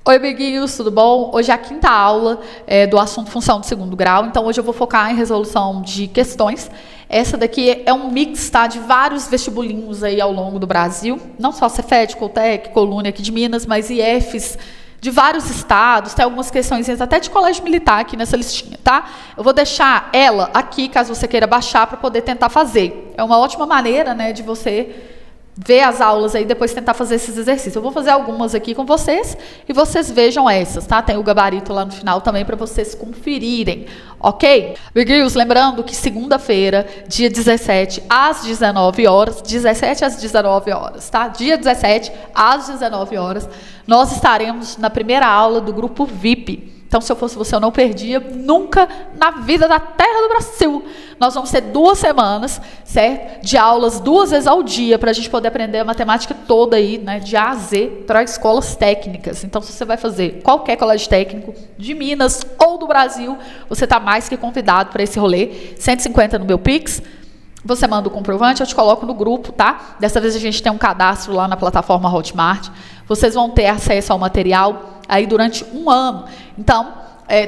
Oi, amiguinhos, tudo bom? Hoje é a quinta aula do assunto função de segundo grau, então hoje eu vou focar em resolução de questões. Essa daqui é um mix, tá, de vários vestibulinhos aí ao longo do Brasil, não só Cefet, Coltec, Colune aqui de Minas, mas IFs de vários estados, tem algumas questões até de colégio militar aqui nessa listinha, tá? Eu vou deixar ela aqui, caso você queira baixar, para poder tentar fazer. É uma ótima maneira, né, de você ver as aulas aí, depois tentar fazer esses exercícios. Eu vou fazer algumas aqui com vocês e vocês vejam essas, tá? Tem o gabarito lá no final também para vocês conferirem, ok? Amiguinhos, lembrando que segunda-feira, dia 17, às 19 horas, 17 às 19 horas, tá? Dia 17, às 19 horas, nós estaremos na primeira aula do grupo VIP. Então, se eu fosse você, eu não perdia nunca na vida da terra do Brasil. Nós vamos ter 2 semanas, certo? De aulas 2 vezes ao dia, para a gente poder aprender a matemática toda aí, né? De A a Z, para escolas técnicas. Então, se você vai fazer qualquer colégio técnico de Minas ou do Brasil, você está mais que convidado para esse rolê. 150 no meu Pix. Você manda o comprovante, eu te coloco no grupo, tá? Dessa vez a gente tem um cadastro lá na plataforma Hotmart. Vocês vão ter acesso ao material aí durante 1 ano. Então,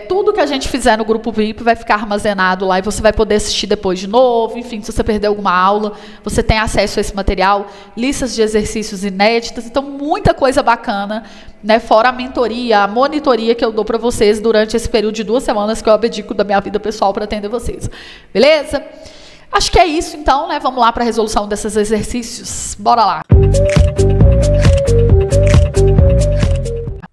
tudo que a gente fizer no grupo VIP vai ficar armazenado lá e você vai poder assistir depois de novo. Enfim, se você perder alguma aula, você tem acesso a esse material, listas de exercícios inéditas. Então, muita coisa bacana, né? Fora a mentoria, a monitoria que eu dou para vocês durante esse período de 2 semanas que eu abdico da minha vida pessoal para atender vocês. Beleza? Acho que é isso, então, né? Vamos lá para a resolução desses exercícios. Bora lá!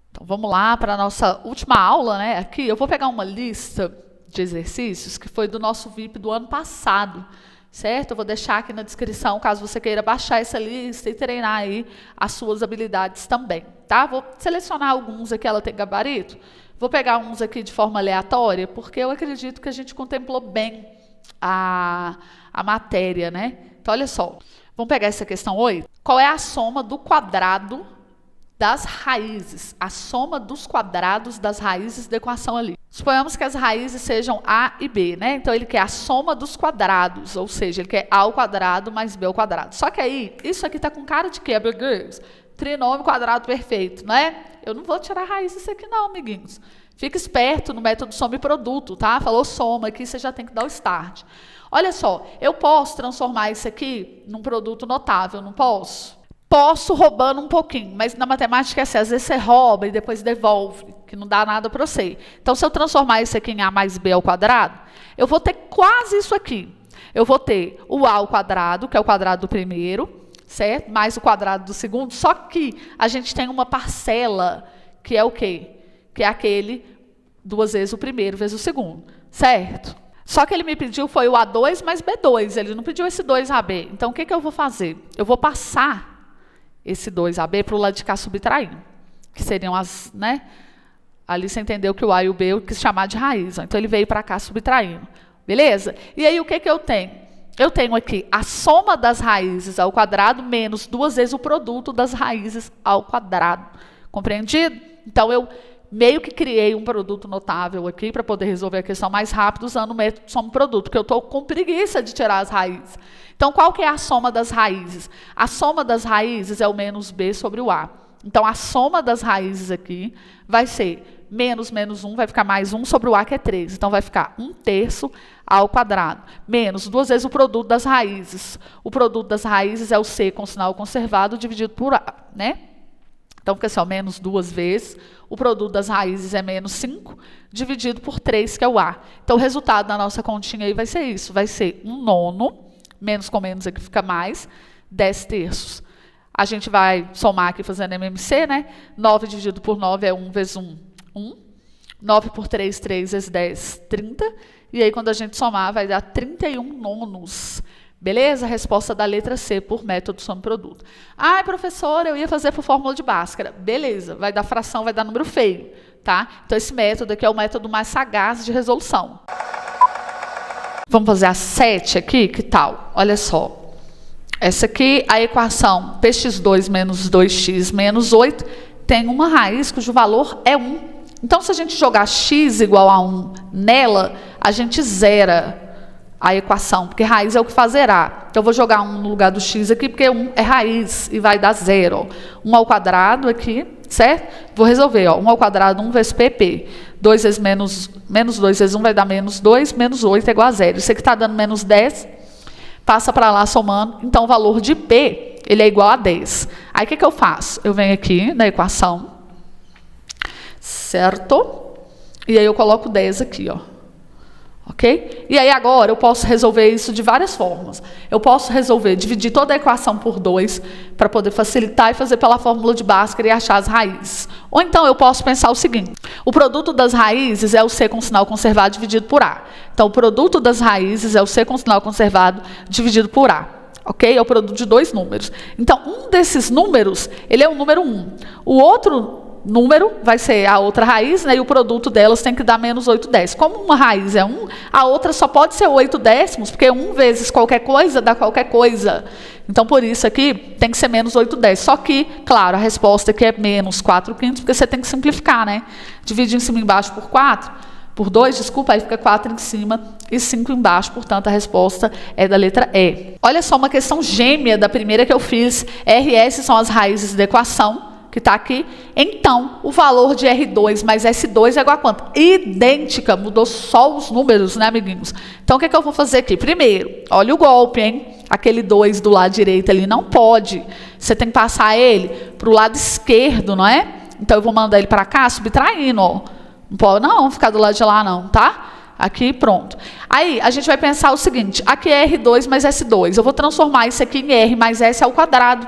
Então, vamos lá para a nossa última aula, né? Aqui eu vou pegar uma lista de exercícios que foi do nosso VIP do ano passado, certo? Eu vou deixar aqui na descrição, caso você queira baixar essa lista e treinar aí as suas habilidades também, tá? Vou selecionar alguns aqui, ela tem gabarito. Vou pegar uns aqui de forma aleatória, porque eu acredito que a gente contemplou bem a matéria, né? Então, olha só. Vamos pegar essa questão 8. Qual é a soma do quadrado das raízes? A soma dos quadrados das raízes da equação ali. Suponhamos que as raízes sejam A e B, né? Então, ele quer a soma dos quadrados, ou seja, ele quer A ao quadrado mais B ao quadrado. Só que aí, isso aqui tá com cara de quê, amiguinhos? Trinômio quadrado perfeito, né? Eu não vou tirar a raiz disso aqui não, amiguinhos. Fica esperto no método soma e produto, tá? Falou soma aqui, você já tem que dar o start. Olha só, eu posso transformar isso aqui num produto notável, não posso? Posso roubando um pouquinho, mas na matemática é assim, às vezes você rouba e depois devolve, que não dá nada para você. Então, se eu transformar isso aqui em A mais B ao quadrado, eu vou ter quase isso aqui. Eu vou ter o A ao quadrado, que é o quadrado do primeiro, certo? Mais o quadrado do segundo, só que a gente tem uma parcela, que é o quê? Que é aquele 2 vezes o primeiro vezes o segundo, certo? Só que ele me pediu foi o A2 mais B2, ele não pediu esse 2AB. Então, o que eu vou fazer? Eu vou passar esse 2AB para o lado de cá subtraindo, que seriam as, né? Ali você entendeu que o A e o B eu quis chamar de raiz, ó. Então ele veio para cá subtraindo, beleza? E aí o que eu tenho? Eu tenho aqui a soma das raízes ao quadrado menos 2 vezes o produto das raízes ao quadrado, compreendido? Então eu meio que criei um produto notável aqui para poder resolver a questão mais rápido usando o método soma-produto, porque eu estou com preguiça de tirar as raízes. Então, qual que é a soma das raízes? A soma das raízes é o menos B sobre o A. Então, a soma das raízes aqui vai ser menos 1, vai ficar mais 1 sobre o A, que é 3. Então, vai ficar 1/3 ao quadrado, menos 2 vezes o produto das raízes. O produto das raízes é o C com sinal conservado dividido por A, né? Então, fica assim, ó, menos 2 vezes. O produto das raízes é menos 5, dividido por 3, que é o A. Então, o resultado da nossa continha aí vai ser isso. Vai ser 1/9, menos com menos aqui fica mais, 10/3. A gente vai somar aqui fazendo MMC, né? 9 dividido por 9 é 1 vezes 1, 1. 9 por 3, 3 vezes 10, 30. E aí, quando a gente somar, vai dar 31/9. Beleza? Resposta da letra C, por método soma-produto. Ai, professora, eu ia fazer por fórmula de Bhaskara. Beleza, vai dar fração, vai dar número feio, tá? Então, esse método aqui é o método mais sagaz de resolução. Vamos fazer a 7 aqui, que tal? Olha só. Essa aqui, a equação px2 menos 2x menos 8, tem uma raiz cujo valor é 1. Então, se a gente jogar x igual a 1 nela, a gente zera a equação, porque raiz é o que fazerá. Então, eu vou jogar 1 no lugar do x aqui, porque 1 é raiz e vai dar 0. 1 ao quadrado aqui certo? Vou resolver, ó, 1 ao quadrado, 1 vezes PP. 2 vezes menos 2 vezes 1 vai dar menos 2, menos 8 é igual a 0. Isso aqui está dando menos 10, passa para lá somando. Então, o valor de P, ele é igual a 10. Aí, o que eu faço? Eu venho aqui na equação, certo? E aí, eu coloco 10 aqui, ó. Ok? E aí, agora, eu posso resolver isso de várias formas. Eu posso resolver, dividir toda a equação por 2, para poder facilitar e fazer pela fórmula de Bhaskara e achar as raízes. Ou então, eu posso pensar o seguinte: o produto das raízes é o C com sinal conservado dividido por A. Então, o produto das raízes é o C com sinal conservado dividido por A. Ok? É o produto de 2 números. Então, um desses números, ele é o número 1. O outro número vai ser a outra raiz, né, e o produto delas tem que dar menos 8/10. Como uma raiz é 1, a outra só pode ser 8/10, porque 1 vezes qualquer coisa dá qualquer coisa. Então, por isso aqui, tem que ser menos 8/10. Só que, claro, a resposta aqui é menos 4/5, porque você tem que simplificar, né? Divide em cima e embaixo por 4, por 2, desculpa, aí fica 4 em cima e 5 embaixo, portanto, a resposta é da letra E. Olha só uma questão gêmea da primeira que eu fiz. RS são as raízes da equação, que está aqui. Então, o valor de R2 mais S2 é igual a quanto? Idêntica, mudou só os números, né, amiguinhos? Então, o que eu vou fazer aqui? Primeiro, olha o golpe, hein? Aquele 2 do lado direito ali não pode. Você tem que passar ele para o lado esquerdo, não é? Então, eu vou mandar ele para cá, subtraindo, ó. Não pode não ficar do lado de lá, não, tá? Aqui, pronto. Aí, a gente vai pensar o seguinte: aqui é R2 mais S2. Eu vou transformar isso aqui em R mais S ao quadrado.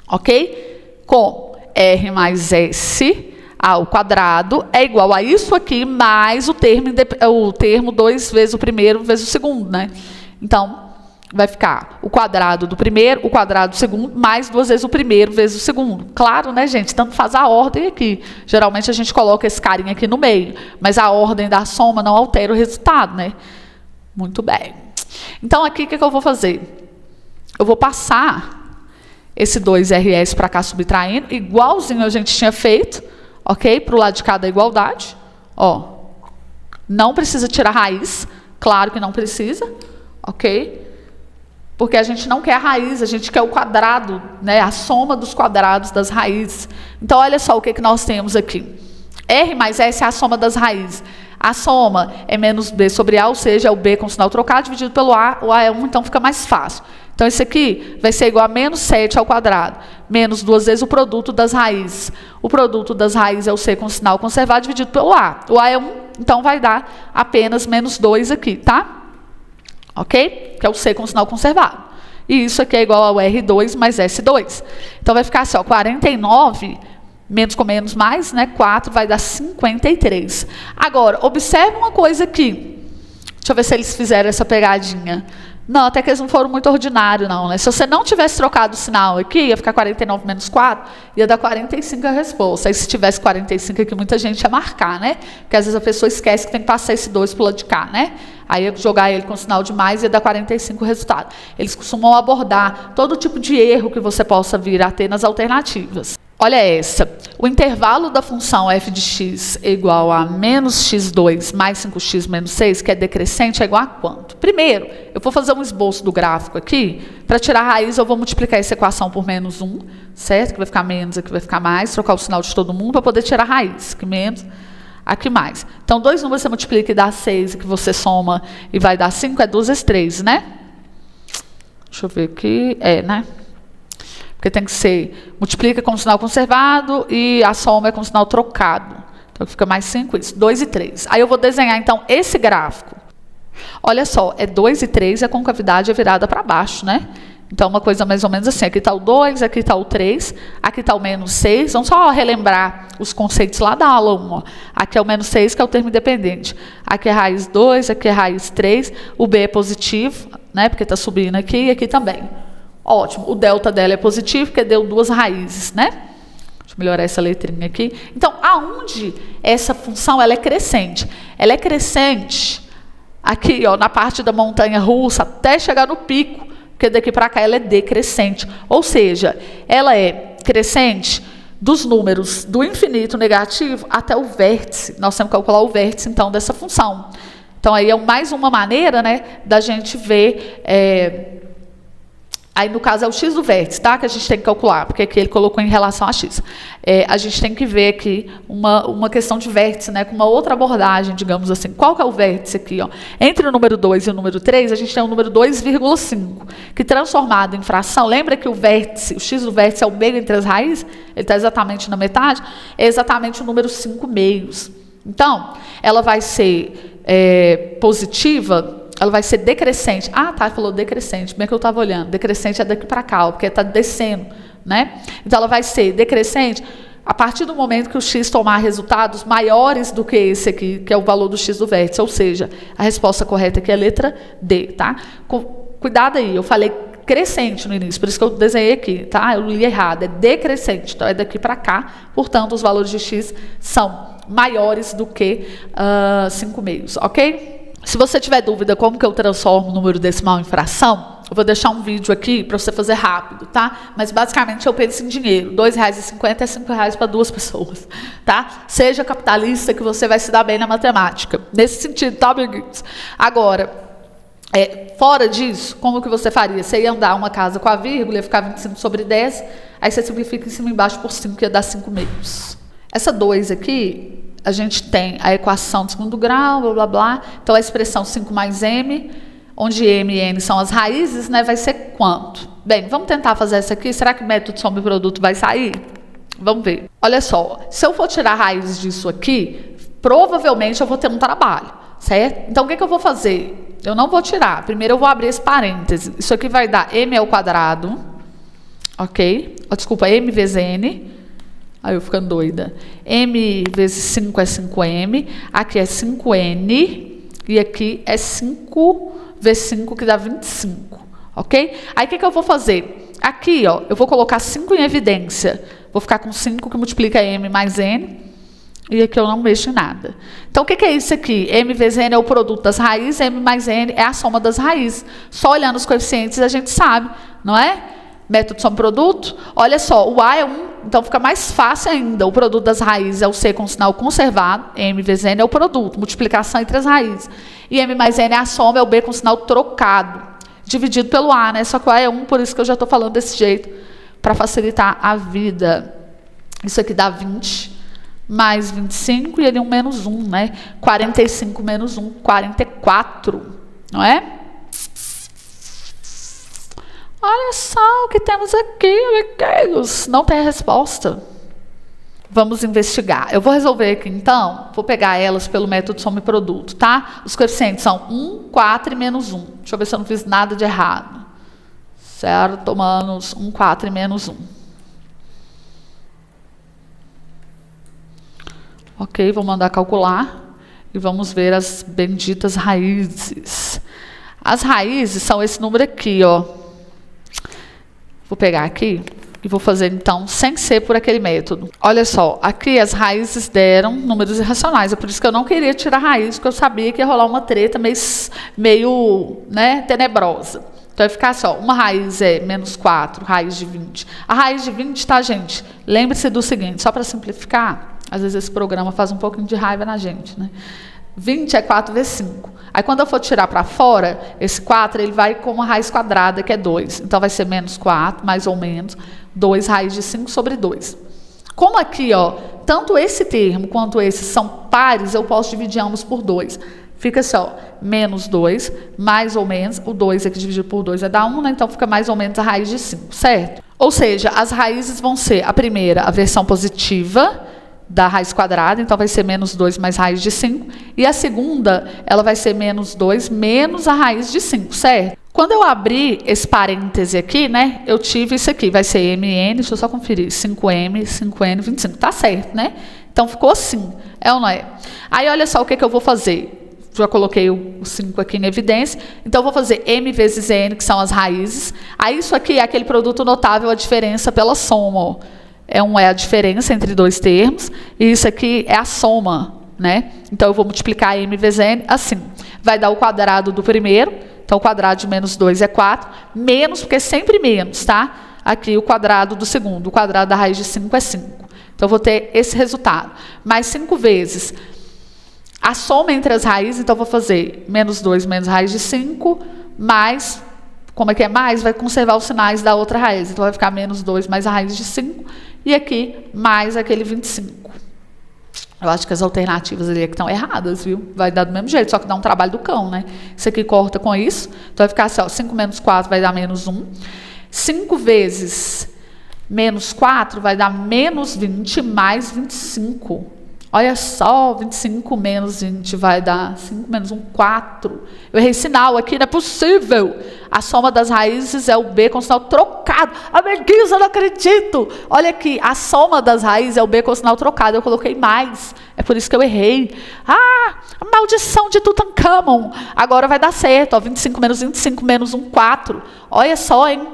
Ok? Com R mais S ao quadrado é igual a isso aqui, mais o termo 2 vezes o primeiro vezes o segundo, né? Então, vai ficar o quadrado do primeiro, o quadrado do segundo, mais 2 vezes o primeiro vezes o segundo. Claro, né, gente? Tanto faz a ordem aqui. Geralmente, a gente coloca esse carinha aqui no meio, mas a ordem da soma não altera o resultado, né? Muito bem. Então, aqui, o que eu vou fazer? Eu vou passar esse 2RS para cá subtraindo, igualzinho a gente tinha feito, ok? Para o lado de cá da igualdade, ó. Não precisa tirar raiz, claro que não precisa, ok? Porque a gente não quer a raiz, a gente quer o quadrado, né? A soma dos quadrados das raízes. Então, olha só o que nós temos aqui. R mais S é a soma das raízes. A soma é menos B sobre A, ou seja, é o B com sinal trocado dividido pelo A. O A é 1, então fica mais fácil. Então, isso aqui vai ser igual a menos 7 ao quadrado, menos 2 vezes o produto das raízes. O produto das raízes é o C com sinal conservado dividido pelo A. O A é 1, então vai dar apenas menos 2 aqui, tá? Ok? Que é o C com sinal conservado. E isso aqui é igual ao R2 mais S2. Então, vai ficar assim, ó, 49, menos com menos mais, né? 4 vai dar 53. Agora, observe uma coisa aqui. Deixa eu ver se eles fizeram essa pegadinha. Não, até que eles não foram muito ordinários, não, né? Se você não tivesse trocado o sinal aqui, ia ficar 49 menos 4, ia dar 45 a resposta. Aí, se tivesse 45 aqui, muita gente ia marcar, né? Porque às vezes a pessoa esquece que tem que passar esse 2 pro lado de cá, né? Aí, ia jogar ele com sinal de mais, ia dar 45 o resultado. Eles costumam abordar todo tipo de erro que você possa vir a ter nas alternativas. Olha essa. O intervalo da função f de x é igual a menos x2 mais 5x menos 6, que é decrescente, é igual a quanto? Primeiro, eu vou fazer um esboço do gráfico aqui. Para tirar a raiz, eu vou multiplicar essa equação por menos 1, certo? Que vai ficar menos, aqui vai ficar mais. Trocar o sinal de todo mundo para poder tirar a raiz. Aqui menos, aqui mais. Então, 2 números você multiplica e dá 6, e que você soma e vai dar 5, é 2 vezes 3, né? Deixa eu ver aqui. É, né? Porque tem que ser, multiplica com sinal conservado e a soma é com sinal trocado. Então, fica mais 5, isso, 2 e 3. Aí, eu vou desenhar, então, esse gráfico. Olha só, é 2 e 3 e a concavidade é virada para baixo, né? Então, uma coisa mais ou menos assim, aqui está o 2, aqui está o 3, aqui está o menos 6. Vamos só relembrar os conceitos lá da aula 1. Ó. Aqui é o menos 6, que é o termo independente. Aqui é raiz 2, aqui é raiz 3, o B é positivo, né? Porque está subindo aqui e aqui também. Ótimo, o delta dela é positivo, porque deu 2 raízes, né? Deixa eu melhorar essa letrinha aqui. Então, aonde essa função ela é crescente? Ela é crescente aqui, ó, na parte da montanha russa, até chegar no pico, porque daqui para cá ela é decrescente. Ou seja, ela é crescente dos números do infinito negativo até o vértice. Nós temos que calcular o vértice, então, dessa função. Então, aí é mais uma maneira, né, da gente ver... Aí, no caso, é o x do vértice, tá? Que a gente tem que calcular, porque aqui ele colocou em relação a x. A gente tem que ver aqui uma questão de vértice, né? Com uma outra abordagem, digamos assim. Qual que é o vértice aqui, ó? Entre o número 2 e o número 3, a gente tem o número 2,5, que transformado em fração, lembra que o vértice, o x do vértice é o meio entre as raízes? Ele está exatamente na metade? É exatamente o número 5 meios. Então, ela vai ser positiva, ela vai ser decrescente. Ah, tá, falou decrescente. Bem que eu estava olhando. Decrescente é daqui para cá, porque está descendo, né? Então, ela vai ser decrescente a partir do momento que o x tomar resultados maiores do que esse aqui, que é o valor do x do vértice. Ou seja, a resposta correta aqui é a letra D, tá? Cuidado aí, eu falei crescente no início, por isso que eu desenhei aqui, tá? Eu li errado, é decrescente. Então, é daqui para cá. Portanto, os valores de x são maiores do que 5 meios, ok? Se você tiver dúvida como que eu transformo o número decimal em fração, eu vou deixar um vídeo aqui para você fazer rápido, tá? Mas basicamente eu penso em dinheiro. R$2,50 é R$5 para 2 pessoas, tá? Seja capitalista que você vai se dar bem na matemática. Nesse sentido, tá, amiguinhos? Agora, fora disso, como que você faria? Você ia andar uma casa com a vírgula, ia ficar 25 sobre 10, aí você simplifica em cima e embaixo por 5, ia dar 5 meios. Essa 2 aqui, a gente tem a equação de segundo grau, blá, blá, blá. Então, a expressão 5 mais m, onde m e n são as raízes, né, vai ser quanto? Bem, vamos tentar fazer essa aqui. Será que o método soma e produto vai sair? Vamos ver. Olha só, se eu for tirar raízes disso aqui, provavelmente eu vou ter um trabalho, certo? Então, o que eu vou fazer? Eu não vou tirar. Primeiro, eu vou abrir esse parêntese. Isso aqui vai dar m ao quadrado, ok? Desculpa, m vezes n. Aí eu ficando doida. M vezes 5 é 5m. Aqui é 5n. E aqui é 5 vezes 5, que dá 25. Ok? Aí o que eu vou fazer? Aqui, ó, eu vou colocar 5 em evidência. Vou ficar com 5, que multiplica m mais n. E aqui eu não mexo em nada. Então, o que é isso aqui? M vezes n é o produto das raízes. M mais n é a soma das raízes. Só olhando os coeficientes a gente sabe, não é? Método soma-produto, olha só, o A é 1, então fica mais fácil ainda. O produto das raízes é o C com sinal conservado, M vezes N é o produto, multiplicação entre as raízes. E M mais N é a soma, é o B com sinal trocado, dividido pelo A, né? Só que o A é 1, por isso que eu já estou falando desse jeito, para facilitar a vida. Isso aqui dá 20, mais 25, e ele um menos 1, né? 45 menos 1, 44, não é? Olha só o que temos aqui, amiguinhos. Não tem resposta. Vamos investigar. Eu vou resolver aqui, então. Vou pegar elas pelo método soma e produto, tá? Os coeficientes são 1, 4 e menos 1. Deixa eu ver se eu não fiz nada de errado. Certo? Menos 1, 4 e menos 1. Ok, vou mandar calcular. E vamos ver as benditas raízes. As raízes são esse número aqui, ó. Vou pegar aqui e vou fazer, então, sem ser por aquele método. Olha só, aqui as raízes deram números irracionais. É por isso que eu não queria tirar raiz, porque eu sabia que ia rolar uma treta meio né, tenebrosa. Então, vai ficar assim, ó, uma raiz é menos 4, raiz de 20. A raiz de 20, tá, gente? Lembre-se do seguinte, só para simplificar, às vezes esse programa faz um pouquinho de raiva na gente, né? 20 é 4 vezes 5. Aí, quando eu for tirar para fora, esse 4, ele vai com uma raiz quadrada, que é 2. Então, vai ser menos 4, mais ou menos, 2 raiz de 5 sobre 2. Como aqui, ó, tanto esse termo quanto esse são pares, eu posso dividir ambos por 2. Fica assim, ó, menos 2, mais ou menos, o 2 aqui dividido por 2 é dar 1, né? Então, fica mais ou menos a raiz de 5, certo? Ou seja, as raízes vão ser, a primeira, a versão positiva da raiz quadrada, então vai ser menos 2 mais raiz de 5. E a segunda, ela vai ser menos 2 menos a raiz de 5, certo? Quando eu abrir esse parêntese aqui, né, eu tive isso aqui, vai ser mn, deixa eu só conferir, 5m, 5n, 25, tá certo, né? Então, ficou assim, é ou não é? Aí, olha só o que eu vou fazer. Já coloquei o 5 aqui em evidência, então eu vou fazer m vezes n, que são as raízes. Aí, isso aqui é aquele produto notável, a diferença pela soma, ó. É a diferença entre dois termos, e isso aqui é a soma, né? Então, eu vou multiplicar m vezes n assim. Vai dar o quadrado do primeiro, então o quadrado de menos 2 é 4, menos, porque é sempre menos, tá? Aqui o quadrado do segundo, o quadrado da raiz de 5 é 5. Então, eu vou ter esse resultado. Mais 5 vezes a soma entre as raízes, então eu vou fazer menos 2 menos raiz de 5, mais como é que é mais? Vai conservar os sinais da outra raiz. Então, vai ficar menos 2 mais a raiz de 5. E aqui, mais aquele 25. Eu acho que as alternativas ali é que estão erradas, viu? Vai dar do mesmo jeito, só que dá um trabalho do cão, né? Isso aqui corta com isso. Então, vai ficar assim, ó, 5 menos 4 vai dar menos 1. 5 vezes menos 4 vai dar menos 20 mais 25. Olha só, 25 menos 20 vai dar 5 menos 1, 4. Eu errei sinal aqui, não é possível. A soma das raízes é o B com sinal trocado. Amiguinhos, eu não acredito. Olha aqui, a soma das raízes é o B com sinal trocado. Eu coloquei mais, é por isso que eu errei. Ah, a maldição de Tutankhamon. Agora vai dar certo, ó, 25 menos 1, 4. Olha só, hein?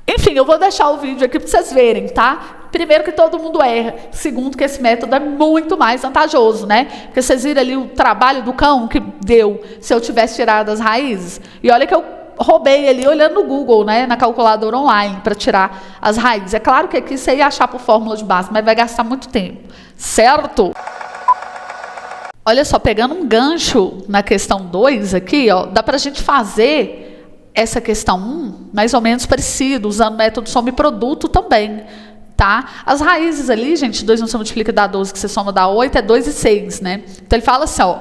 Enfim, eu vou deixar o vídeo aqui para vocês verem, tá? Primeiro que todo mundo erra. Segundo que esse método é muito mais vantajoso, né? Porque vocês viram ali o trabalho do cão que deu se eu tivesse tirado as raízes. E olha que eu roubei ali olhando no Google, né? Na calculadora online para tirar as raízes. É claro que aqui você ia achar por fórmula de base, mas vai gastar muito tempo. Certo? Olha só, pegando um gancho na questão 2 aqui, ó, dá para a gente fazer essa questão 1 mais ou menos parecido, usando o método soma e produto também. Tá? As raízes ali, gente, 2 não se multiplica dá 12, que você soma dá 8, é 2 e 6, né? Então, ele fala assim, ó,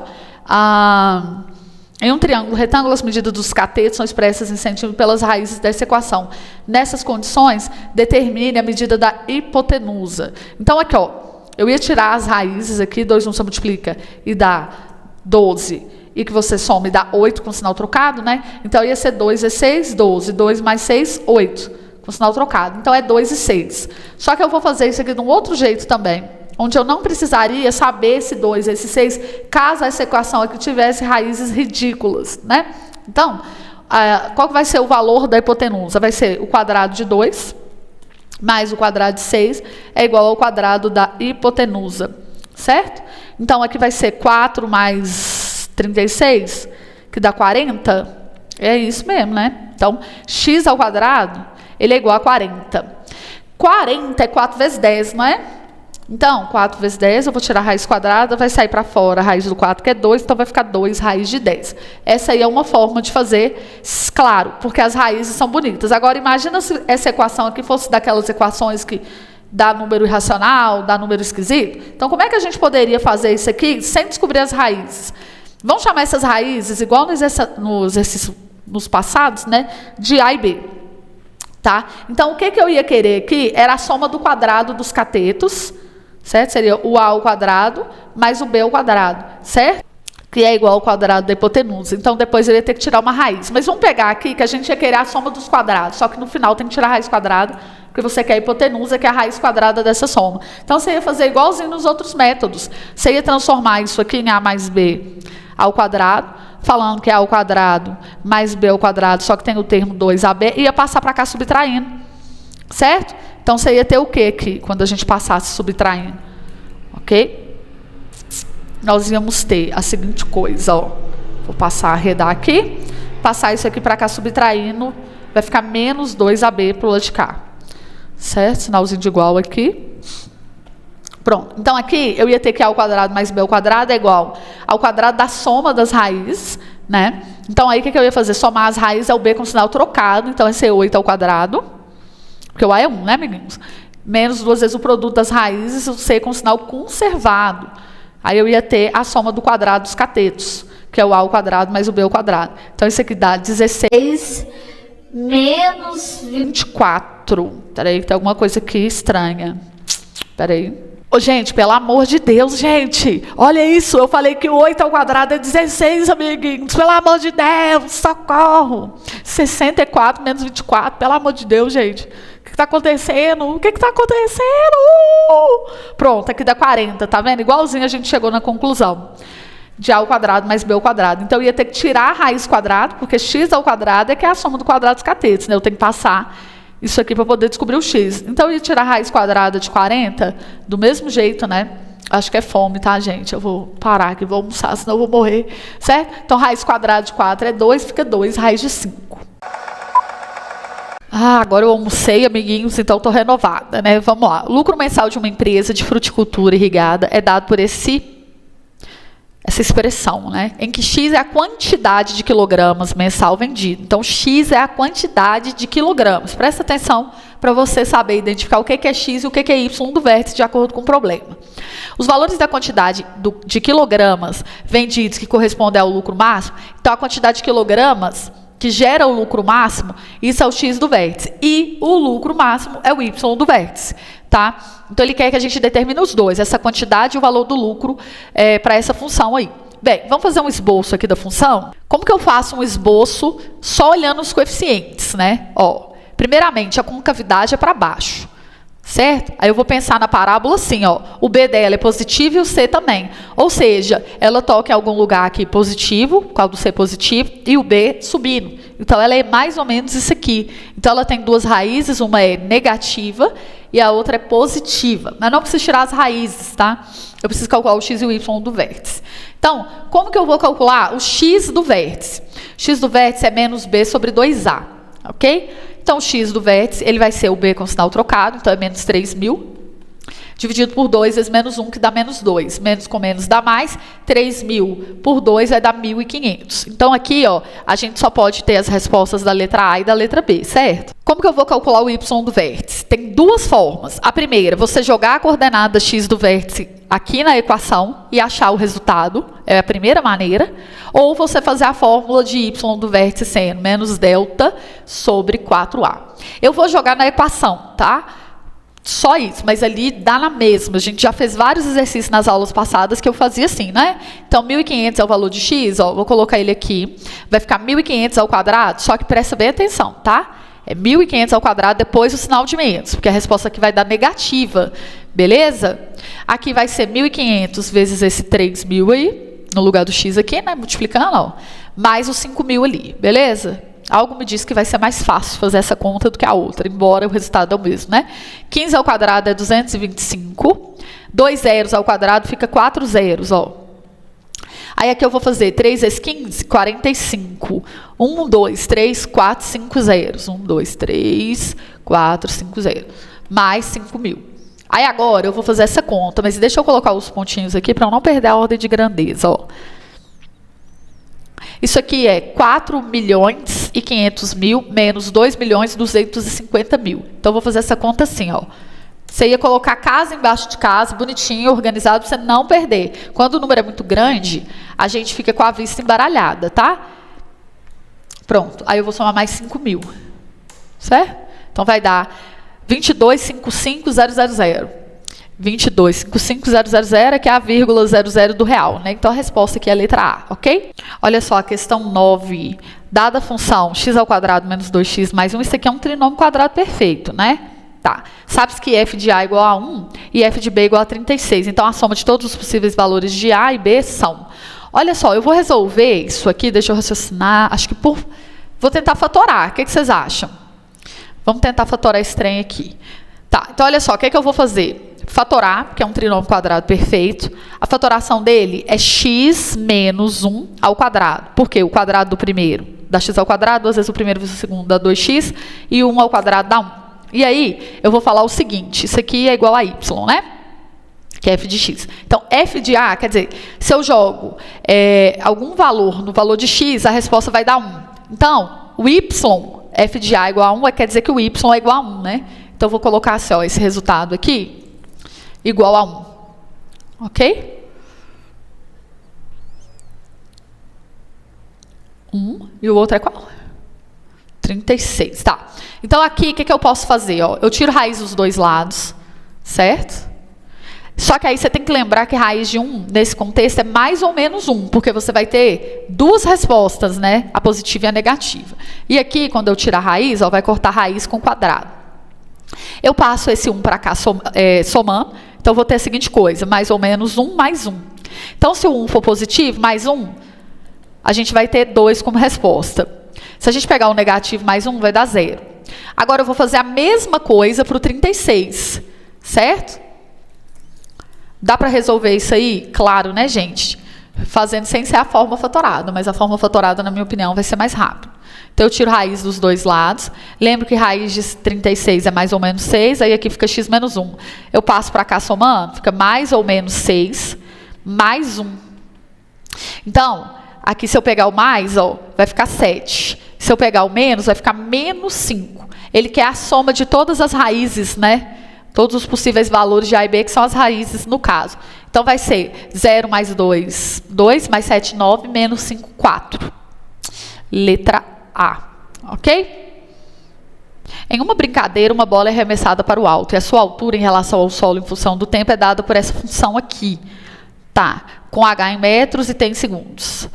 em um triângulo retângulo, as medidas dos catetos são expressas em centímetros pelas raízes dessa equação. Nessas condições, determine a medida da hipotenusa. Então, aqui, ó, eu ia tirar as raízes aqui, 2 não se multiplica e dá 12, e que você soma e dá 8 com sinal trocado, né? Então, ia ser 2 é 6, 12, 2 mais 6, 8. Com sinal trocado. Então, é 2 e 6. Só que eu vou fazer isso aqui de um outro jeito também, onde eu não precisaria saber esse 2 e esse 6, caso essa equação aqui tivesse raízes ridículas, né? Então, qual que vai ser o valor da hipotenusa? Vai ser o quadrado de 2 mais o quadrado de 6 é igual ao quadrado da hipotenusa, certo? Então, aqui vai ser 4 mais 36, que dá 40. É isso mesmo, né? Então, x ao quadrado ele é igual a 40. 40 é 4 vezes 10, não é? Então, 4 vezes 10, eu vou tirar a raiz quadrada, vai sair para fora a raiz do 4, que é 2, então vai ficar 2 raiz de 10. Essa aí é uma forma de fazer, claro, porque as raízes são bonitas. Agora, imagina se essa equação aqui fosse daquelas equações que dá número irracional, dá número esquisito. Então, como é que a gente poderia fazer isso aqui sem descobrir as raízes? Vamos chamar essas raízes, igual nos passados, né, de A e B. Tá? Então, o que eu ia querer aqui era a soma do quadrado dos catetos, certo? Seria o A ao quadrado mais o B ao quadrado, certo? Que é igual ao quadrado da hipotenusa. Então, depois eu ia ter que tirar uma raiz. Mas vamos pegar aqui que a gente ia querer a soma dos quadrados, só que no final tem que tirar a raiz quadrada, porque você quer a hipotenusa, que é a raiz quadrada dessa soma. Então, você ia fazer igualzinho nos outros métodos. Você ia transformar isso aqui em A mais B ao quadrado, falando que é A ao quadrado mais B ao quadrado, só que tem o termo 2AB, e ia passar para cá subtraindo, certo? Então, você ia ter o que aqui, quando a gente passasse subtraindo? Ok? Nós íamos ter a seguinte coisa, ó. Vou passar a arredar aqui, passar isso aqui para cá subtraindo, vai ficar menos 2AB para o lado de cá. Certo? Sinalzinho de igual aqui. Pronto. Então, aqui, eu ia ter que A ao quadrado mais B ao quadrado é igual ao quadrado da soma das raízes, né? Então, aí, o que eu ia fazer? Somar as raízes é o B com sinal trocado, então, vai ser 8 ao quadrado, porque o A é 1, né, amiguinhos? Menos 2 vezes o produto das raízes, o C com sinal conservado. Aí, eu ia ter a soma do quadrado dos catetos, que é o A ao quadrado mais o B ao quadrado. Então, isso aqui dá 16 menos 24. Peraí, tem alguma coisa aqui estranha. Peraí. Ô, gente, pelo amor de Deus, gente, olha isso, eu falei que o 8 ao quadrado é 16, amiguinhos, pelo amor de Deus, socorro. 64 menos 24, pelo amor de Deus, gente. O que está acontecendo? O que está acontecendo? Pronto, aqui dá 40, tá vendo? Igualzinho a gente chegou na conclusão. De A ao quadrado mais B ao quadrado. Então, eu ia ter que tirar a raiz quadrada, porque x ao quadrado é que é a soma do quadrado dos catetos, né? Eu tenho que passar isso aqui para poder descobrir o x. Então, eu ia tirar a raiz quadrada de 40, do mesmo jeito, né? Acho que é fome, tá, gente? Eu vou parar aqui, vou almoçar, senão eu vou morrer, certo? Então, raiz quadrada de 4 é 2, fica 2, raiz de 5. Ah, agora eu almocei, amiguinhos, então estou renovada, né? Vamos lá. O lucro mensal de uma empresa de fruticultura irrigada é dado por esse essa expressão, né? Em que X é a quantidade de quilogramas mensal vendido. Então, X é a quantidade de quilogramas. Presta atenção para você saber identificar o que é X e o que é Y do vértice de acordo com o problema. Os valores da quantidade de quilogramas vendidos que correspondem ao lucro máximo, então a quantidade de quilogramas que gera o lucro máximo, isso é o X do vértice. E o lucro máximo é o Y do vértice. Tá? Então, ele quer que a gente determine os dois, essa quantidade e o valor do lucro para essa função aí. Bem, vamos fazer um esboço aqui da função? Como que eu faço um esboço só olhando os coeficientes, né? Ó, primeiramente, a concavidade é para baixo, certo? Aí eu vou pensar na parábola assim, ó, o B dela é positivo e o C também. Ou seja, ela toca em algum lugar aqui positivo, por causa do C positivo, e o B subindo. Então, ela é mais ou menos isso aqui. Então, ela tem duas raízes, uma é negativa e a outra é positiva. Mas não preciso tirar as raízes, tá? Eu preciso calcular o X e o Y do vértice. Então, como que eu vou calcular o X do vértice? X do vértice é menos B sobre 2A, ok? Então, o X do vértice, ele vai ser o B com sinal trocado, então é menos 3.000, dividido por 2 vezes menos 1, que dá menos 2. Menos com menos dá mais, 3.000 por 2 vai dar 1.500. Então, aqui, ó, a gente só pode ter as respostas da letra A e da letra B, certo? Como que eu vou calcular o Y do vértice? Tem duas formas. A primeira, você jogar a coordenada X do vértice aqui na equação e achar o resultado, é a primeira maneira. Ou você fazer a fórmula de Y do vértice sendo menos delta sobre 4A. Eu vou jogar na equação, tá? Só isso, mas ali dá na mesma. A gente já fez vários exercícios nas aulas passadas que eu fazia assim, né? Então, 1.500 é o valor de X, ó, vou colocar ele aqui. Vai ficar 1.500 ao quadrado, só que presta bem atenção, tá? É 1.500 ao quadrado depois o sinal de menos, porque a resposta aqui vai dar negativa, beleza? Aqui vai ser 1.500 vezes esse 3.000 aí, no lugar do X aqui, né? Multiplicando, ó, mais os 5.000 ali, beleza? Algo me diz que vai ser mais fácil fazer essa conta do que a outra, embora o resultado é o mesmo, né? 15 ao quadrado é 225. 2 zeros ao quadrado fica 4 zeros, ó. Aí aqui eu vou fazer 3 vezes 15, 45. 1, 2, 3, 4, 5 zeros. 1, 2, 3, 4, 5 zeros. Mais 5.000. Aí agora eu vou fazer essa conta, mas deixa eu colocar os pontinhos aqui para eu não perder a ordem de grandeza, ó. Isso aqui é 4.500.000 menos 2.250.000. Então, eu vou fazer essa conta assim, ó. Você ia colocar casa embaixo de casa, bonitinho, organizado, para você não perder. Quando o número é muito grande, a gente fica com a vista embaralhada, tá? Pronto. Aí eu vou somar mais 5.000. Certo? Então, vai dar 22.55.000. 22.55.000, que é a vírgula 00 do real, né? Então, a resposta aqui é a letra A, ok? Olha só, a questão 9. Dada a função x ao quadrado menos 2x mais 1, isso aqui é um trinômio quadrado perfeito, né? Tá. Sabe-se que f de A é igual a 1 e f de B é igual a 36. Então, a soma de todos os possíveis valores de A e B são... Olha só, eu vou resolver isso aqui, deixa eu raciocinar, acho que por... Vou tentar fatorar, o que vocês acham? Vamos tentar fatorar esse trem aqui. Tá, então olha só, o que eu vou fazer? Fatorar, porque é um trinômio quadrado perfeito. A fatoração dele é x menos 1 ao quadrado. Por quê? O quadrado do primeiro dá x ao quadrado, 2 vezes o primeiro vezes o segundo dá 2x, e 1 ao quadrado dá 1. E aí, eu vou falar o seguinte, isso aqui é igual a y, né? Que é f de x. Então, f de A, quer dizer, se eu jogo algum valor no valor de x, a resposta vai dar 1. Então, o y, f de A igual a 1, quer dizer que o y é igual a 1, né? Então, eu vou colocar assim, ó, esse resultado aqui, igual a 1. Ok? 1. E o outro é qual? 36. Tá. Então, aqui, o que eu posso fazer? Ó, eu tiro raiz dos dois lados, certo? Só que aí você tem que lembrar que raiz de 1, nesse contexto, é mais ou menos 1, porque você vai ter duas respostas, né? A positiva e a negativa. E aqui, quando eu tirar a raiz, ó, vai cortar a raiz com quadrado. Eu passo esse 1 para cá somando. Então, eu vou ter a seguinte coisa, mais ou menos 1 mais 1. Então, se o 1 for positivo, mais 1, a gente vai ter 2 como resposta. Se a gente pegar o negativo mais 1, vai dar 0. Agora, eu vou fazer a mesma coisa para o 36, certo? Dá para resolver isso aí? Claro, né, gente? Fazendo sem ser a forma fatorada, mas a forma fatorada, na minha opinião, vai ser mais rápido. Então, eu tiro raiz dos dois lados. Lembro que raiz de 36 é mais ou menos 6, aí aqui fica x menos 1. Eu passo para cá somando, fica mais ou menos 6, mais 1. Então, aqui se eu pegar o mais, ó, vai ficar 7. Se eu pegar o menos, vai ficar menos 5. Ele quer a soma de todas as raízes, né? Todos os possíveis valores de A e B, que são as raízes no caso. Então, vai ser 0 mais 2, 2, mais 7, 9, menos 5, 4. Letra A, ok? Em uma brincadeira, uma bola é arremessada para o alto e a sua altura em relação ao solo em função do tempo é dada por essa função aqui. Tá, com H em metros e T em segundos.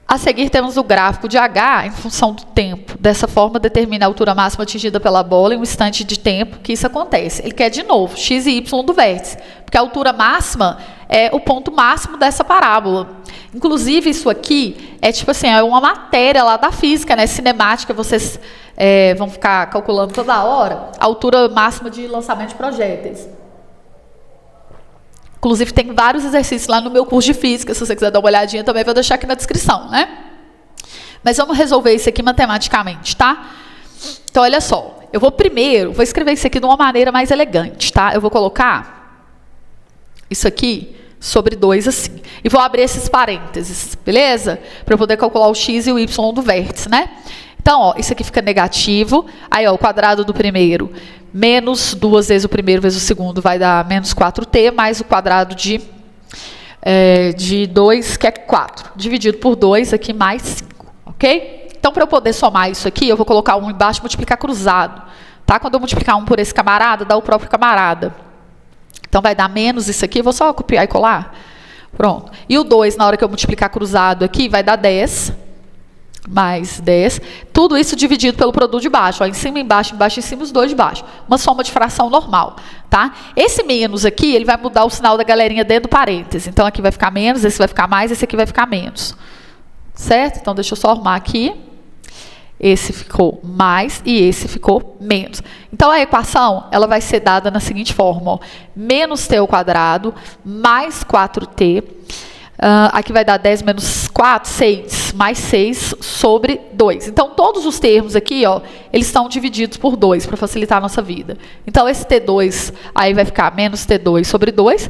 A seguir temos o gráfico de H em função do tempo. Dessa forma, determina a altura máxima atingida pela bola em um instante de tempo que isso acontece. Ele quer de novo x e y do vértice, porque a altura máxima é o ponto máximo dessa parábola. Inclusive, isso aqui é tipo assim, é uma matéria lá da física, né, cinemática, vocês vão ficar calculando toda hora a altura máxima de lançamento de projéteis. Inclusive, tem vários exercícios lá no meu curso de física, se você quiser dar uma olhadinha também, vou deixar aqui na descrição, né? Mas vamos resolver isso aqui matematicamente, tá? Então, olha só, eu vou escrever isso aqui de uma maneira mais elegante, tá? Eu vou colocar isso aqui sobre 2 assim, e vou abrir esses parênteses, beleza? Para eu poder calcular o x e o y do vértice, né? Então, ó, isso aqui fica negativo, aí ó, o quadrado do primeiro, menos 2 vezes o primeiro vezes o segundo vai dar menos 4t, mais o quadrado de 2, que é 4, dividido por 2 aqui, mais 5, ok? Então, para eu poder somar isso aqui, eu vou colocar 1 embaixo e multiplicar cruzado, tá? Quando eu multiplicar 1 por esse camarada, dá o próprio camarada. Então, vai dar menos isso aqui, vou só copiar e colar. Pronto. E o 2, na hora que eu multiplicar cruzado aqui, vai dar 10, mais 10, tudo isso dividido pelo produto de baixo, ó, em cima, embaixo, embaixo, em cima, os dois de baixo. Uma soma de fração normal, tá? Esse menos aqui, ele vai mudar o sinal da galerinha dentro do parêntese. Então, aqui vai ficar menos, esse vai ficar mais, esse aqui vai ficar menos. Certo? Então, deixa eu só arrumar aqui. Esse ficou mais e esse ficou menos. Então, a equação, ela vai ser dada na seguinte forma, ó, menos t ao quadrado, mais 4t, aqui vai dar 10 menos 4, 6, mais 6 sobre 2. Então, todos os termos aqui, ó, eles estão divididos por 2, para facilitar a nossa vida. Então, esse T2, aí vai ficar menos T2 sobre 2,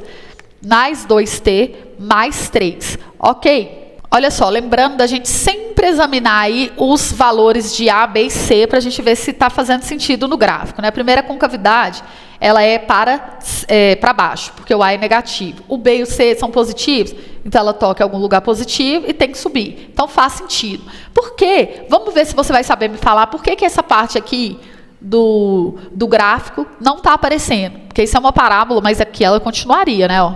mais 2T, mais 3. Ok? Olha só, lembrando da gente sempre examinar aí os valores de A, B e C, para a gente ver se está fazendo sentido no gráfico, né? A primeira concavidade, ela é para baixo, porque o A é negativo. O B e o C são positivos, então ela toca em algum lugar positivo e tem que subir. Então faz sentido. Por quê? Vamos ver se você vai saber me falar por que essa parte aqui do gráfico não está aparecendo. Porque isso é uma parábola, mas aqui ela continuaria, né? Ó.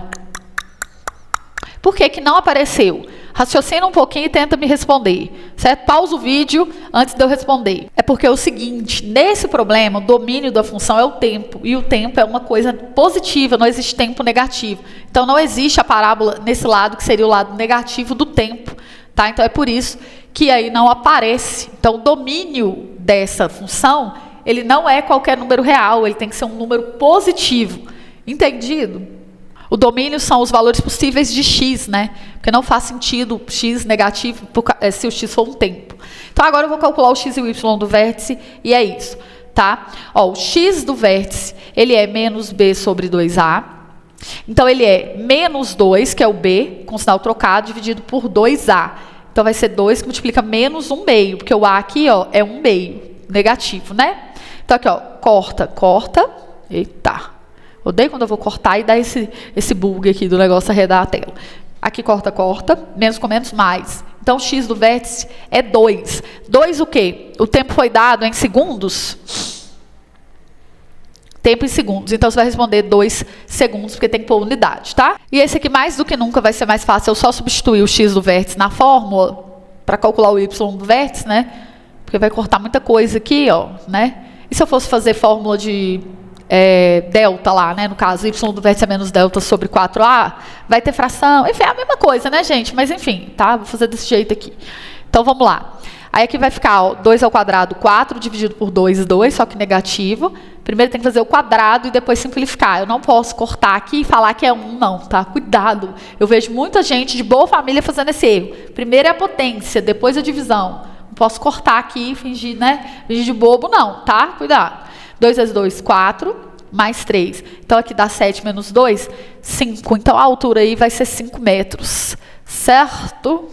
Por que não apareceu? Raciocina um pouquinho e tenta me responder, certo? Pausa o vídeo antes de eu responder. É porque é o seguinte, nesse problema, o domínio da função é o tempo, e o tempo é uma coisa positiva, não existe tempo negativo. Então, não existe a parábola nesse lado, que seria o lado negativo do tempo, tá? Então, é por isso que aí não aparece. Então, o domínio dessa função, ele não é qualquer número real, ele tem que ser um número positivo. Entendido? O domínio são os valores possíveis de x, né? Porque não faz sentido x negativo se o x for um tempo. Então, agora eu vou calcular o x e o y do vértice, e é isso, tá? Ó, o x do vértice, ele é menos b sobre 2a. Então, ele é menos 2, que é o b, com sinal trocado, dividido por 2a. Então, vai ser 2 que multiplica menos 1 meio, porque o a aqui, ó, é 1 meio, negativo, né? Então, aqui, ó, corta. Eita. Odeio quando eu vou cortar e dar esse bug aqui do negócio arredar a tela. Aqui corta, menos com menos, mais. Então, o x do vértice é 2. 2 o quê? O tempo foi dado em segundos? Tempo em segundos. Então, você vai responder 2 segundos, porque tem que pôr unidade, tá? E esse aqui, mais do que nunca, vai ser mais fácil eu só substituir o x do vértice na fórmula para calcular o y do vértice, né? Porque vai cortar muita coisa aqui, ó, né? E se eu fosse fazer fórmula de delta lá, né? No caso, y do vértice é menos delta sobre 4a, vai ter fração, enfim, é a mesma coisa, né, gente? Mas enfim, tá? Vou fazer desse jeito aqui. Então, vamos lá. Aí aqui vai ficar, ó, 2 ao quadrado, 4, dividido por 2, 2, só que negativo. Primeiro tem que fazer o quadrado e depois simplificar. Eu não posso cortar aqui e falar que é 1, não, tá? Cuidado. Eu vejo muita gente de boa família fazendo esse erro. Primeiro é a potência, depois a divisão. Não posso cortar aqui e fingir, né? Fingir de bobo, não, tá? Cuidado. 2 vezes 2, 4. mais 3. Então, aqui dá 7 menos 2, 5. Então, a altura aí vai ser 5 metros, certo?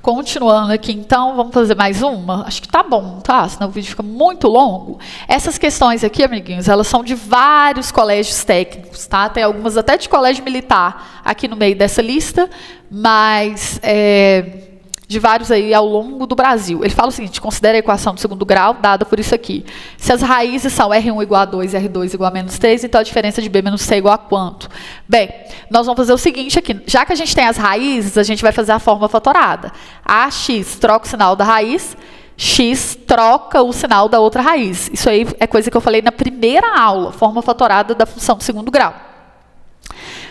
Continuando aqui, então, vamos fazer mais uma? Acho que tá bom, tá? Senão o vídeo fica muito longo. Essas questões aqui, amiguinhos, elas são de vários colégios técnicos, tá? Tem algumas até de colégio militar aqui no meio dessa lista, mas de vários aí ao longo do Brasil. Ele fala o seguinte: considera a equação do segundo grau dada por isso aqui. Se as raízes são R1 igual a 2, R2 igual a menos 3, então a diferença de B menos C é igual a quanto? Bem, nós vamos fazer o seguinte aqui. Já que a gente tem as raízes, a gente vai fazer a fórmula fatorada. AX troca o sinal da raiz, X troca o sinal da outra raiz. Isso aí é coisa que eu falei na primeira aula, fórmula fatorada da função do segundo grau.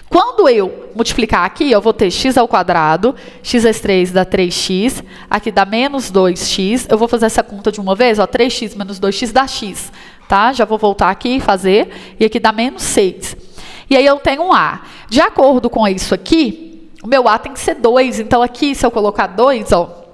Quando eu multiplicar aqui, eu vou ter x ao quadrado, x vezes 3 dá 3x, aqui dá menos 2x, eu vou fazer essa conta de uma vez, ó, 3x menos 2x dá x, tá? Já vou voltar aqui e fazer, e aqui dá menos 6. E aí eu tenho um a. De acordo com isso aqui, o meu a tem que ser 2, então aqui, se eu colocar 2, ó,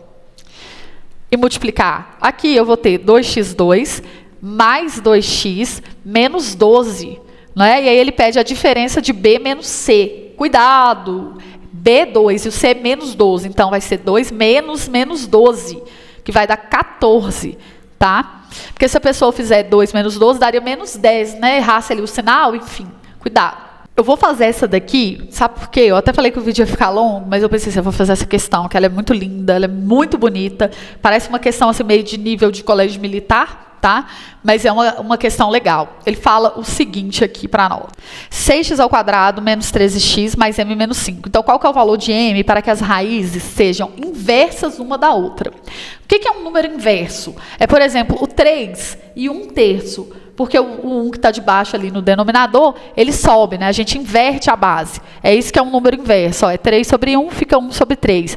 e multiplicar, aqui eu vou ter 2x2 mais 2x menos 12. Não é? E aí ele pede a diferença de B menos C. Cuidado! B2 e o C é menos 12. Então, vai ser 2 menos 12, que vai dar 14, tá? Porque se a pessoa fizer 2 menos 12, daria menos 10, né? Errasse ali o sinal, enfim. Cuidado. Eu vou fazer essa daqui, sabe por quê? Eu até falei que o vídeo ia ficar longo, mas eu pensei assim, eu vou fazer essa questão, que ela é muito linda, ela é muito bonita. Parece uma questão assim, meio de nível de colégio militar, tá? Mas é uma questão legal. Ele fala o seguinte aqui para nós. 6x ao quadrado menos 13x mais m menos 5. Então, qual que é o valor de m para que as raízes sejam inversas uma da outra? O que é um número inverso? É, por exemplo, o 3 e 1/3. Porque o 1 que está de baixo ali no denominador, ele sobe, né? A gente inverte a base. É isso que é um número inverso. Ó, é 3 sobre 1, fica 1 sobre 3.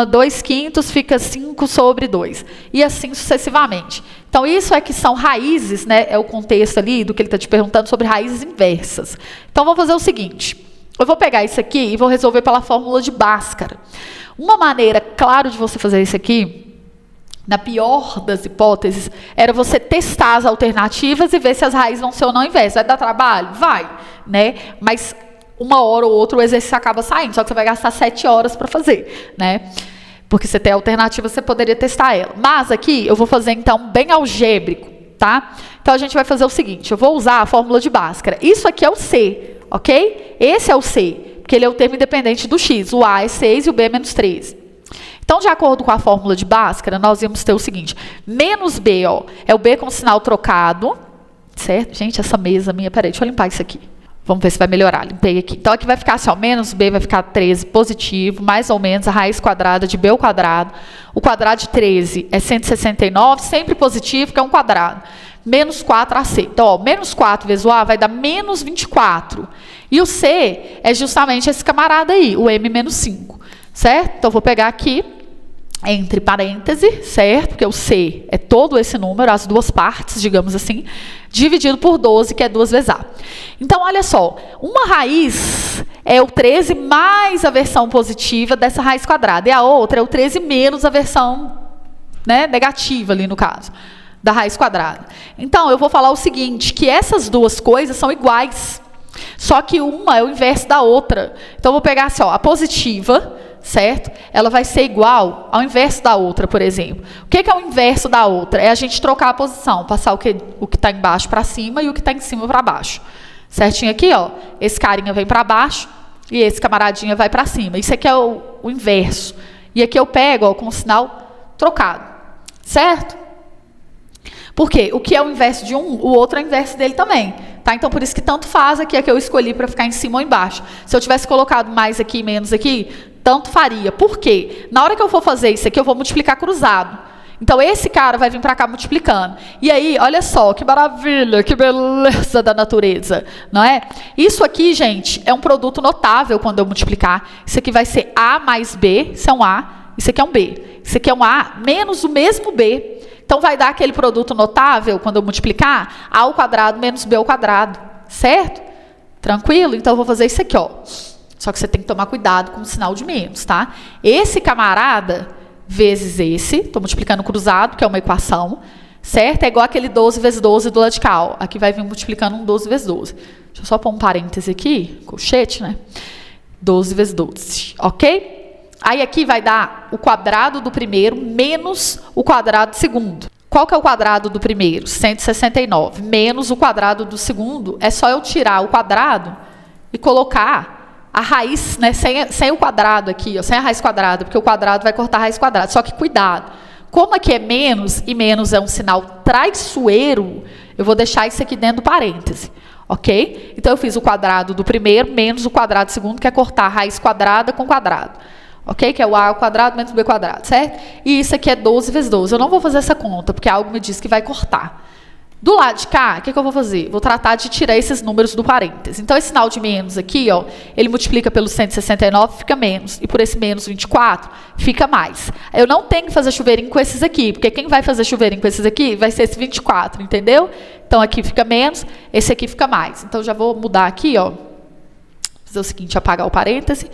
2/5 fica 5 sobre 2. E assim sucessivamente. Então, isso é que são raízes, né? É o contexto ali do que ele está te perguntando sobre raízes inversas. Então, vamos fazer o seguinte. Eu vou pegar isso aqui e vou resolver pela fórmula de Bhaskara. Uma maneira, claro, de você fazer isso aqui, na pior das hipóteses, era você testar as alternativas e ver se as raízes vão ser ou não inversas. Vai dar trabalho? Vai, né? Mas uma hora ou outra o exercício acaba saindo, só que você vai gastar 7 horas para fazer, né? Porque você tem a alternativa, você poderia testar ela. Mas aqui eu vou fazer, então, bem algébrico, tá? Então, a gente vai fazer o seguinte, eu vou usar a fórmula de Bhaskara. Isso aqui é o C, ok? Esse é o C, porque ele é o termo independente do x. O A é 6 e o B é menos 13. Então, de acordo com a fórmula de Bhaskara, nós íamos ter o seguinte, menos B, ó, é o B com sinal trocado, certo? Gente, essa mesa minha, peraí, deixa eu limpar isso aqui. Vamos ver se vai melhorar, limpei aqui. Então, aqui vai ficar assim, ó, menos B vai ficar 13 positivo, mais ou menos a raiz quadrada de B ao quadrado. O quadrado de 13 é 169, sempre positivo, que é um quadrado. Menos 4AC. Então, ó, menos 4 vezes o A vai dar menos 24. E o C é justamente esse camarada aí, o M menos 5. Certo? Então, vou pegar aqui, entre parênteses, certo? Porque o C é todo esse número, as duas partes, digamos assim, dividido por 12, que é 2 vezes A. Então, olha só, uma raiz é o 13 mais a versão positiva dessa raiz quadrada, e a outra é o 13 menos a versão, né, negativa ali no caso, da raiz quadrada. Então, eu vou falar o seguinte, que essas duas coisas são iguais, só que uma é o inverso da outra. Então, eu vou pegar assim, ó, a positiva, certo? Ela vai ser igual ao inverso da outra, por exemplo. O que é o inverso da outra? É a gente trocar a posição, passar o que está embaixo para cima e o que está em cima para baixo. Certinho aqui, ó. Esse carinha vem para baixo e esse camaradinha vai para cima. Isso aqui é o inverso. E aqui eu pego, ó, com o sinal trocado. Certo? Por quê? O que é o inverso de um, o outro é o inverso dele também. Tá? Então, por isso que tanto faz aqui é que eu escolhi para ficar em cima ou embaixo. Se eu tivesse colocado mais aqui e menos aqui, tanto faria. Por quê? Na hora que eu for fazer isso aqui, eu vou multiplicar cruzado. Então, esse cara vai vir para cá multiplicando. E aí, olha só, que maravilha, que beleza da natureza, não é? Isso aqui, gente, é um produto notável quando eu multiplicar. Isso aqui vai ser A mais B, isso é um A, isso aqui é um B. Isso aqui é um A menos o mesmo B. Então, vai dar aquele produto notável, quando eu multiplicar, A ao quadrado menos B ao quadrado, certo? Tranquilo? Então, eu vou fazer isso aqui, ó. Só que você tem que tomar cuidado com o sinal de menos, tá? Esse camarada vezes esse, estou multiplicando cruzado, que é uma equação, certo? É igual aquele 12 vezes 12 do lado de cá, ó. Aqui vai vir multiplicando um 12 vezes 12. Deixa eu só pôr um parêntese aqui, colchete, né? 12 vezes 12, ok? Aí aqui vai dar o quadrado do primeiro menos o quadrado do segundo. Qual que é o quadrado do primeiro? 169. Menos o quadrado do segundo, é só eu tirar o quadrado e colocar a raiz, né, sem o quadrado aqui, ó, sem a raiz quadrada, porque o quadrado vai cortar a raiz quadrada. Só que cuidado, como aqui é menos, e menos é um sinal traiçoeiro, eu vou deixar isso aqui dentro do parêntese, ok? Então, eu fiz o quadrado do primeiro menos o quadrado do segundo, que é cortar a raiz quadrada com quadrado. Ok? Que é o a ao quadrado menos o b quadrado, certo? E isso aqui é 12 vezes 12. Eu não vou fazer essa conta, porque algo me diz que vai cortar. Do lado de cá, o que eu vou fazer? Vou tratar de tirar esses números do parêntese. Então, esse sinal de menos aqui, ó, ele multiplica pelo 169, fica menos. E por esse menos 24, fica mais. Eu não tenho que fazer chuveirinho com esses aqui, porque quem vai fazer chuveirinho com esses aqui vai ser esse 24, entendeu? Então, aqui fica menos, esse aqui fica mais. Então, já vou mudar aqui, ó. Fazer o seguinte, apagar o parêntese,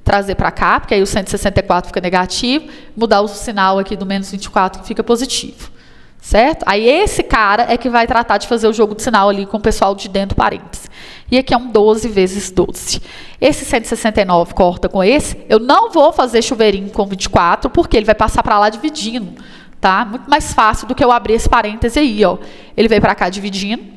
trazer para cá, porque aí o 164 fica negativo, mudar o sinal aqui do menos 24, que fica positivo. Certo? Aí esse cara é que vai tratar de fazer o jogo de sinal ali com o pessoal de dentro do parênteses. E aqui é um 12 vezes 12. Esse 169 corta com esse. Eu não vou fazer chuveirinho com 24, porque ele vai passar para lá dividindo. Tá? Muito mais fácil do que eu abrir esse parêntese aí. Ó. Ele veio para cá dividindo.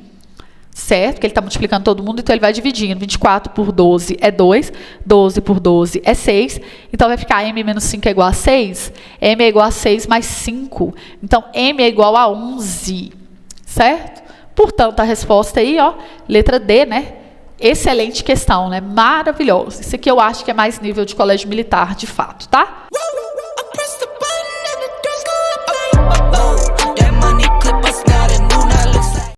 Certo? Porque ele está multiplicando todo mundo, então ele vai dividindo. 24 por 12 é 2, 12 por 12 é 6, então vai ficar m menos 5 é igual a 6, m é igual a 6 mais 5, então m é igual a 11, certo? Portanto, a resposta aí, ó, letra D, né? Excelente questão, né? Maravilhosa. Isso aqui eu acho que é mais nível de colégio militar, de fato, tá?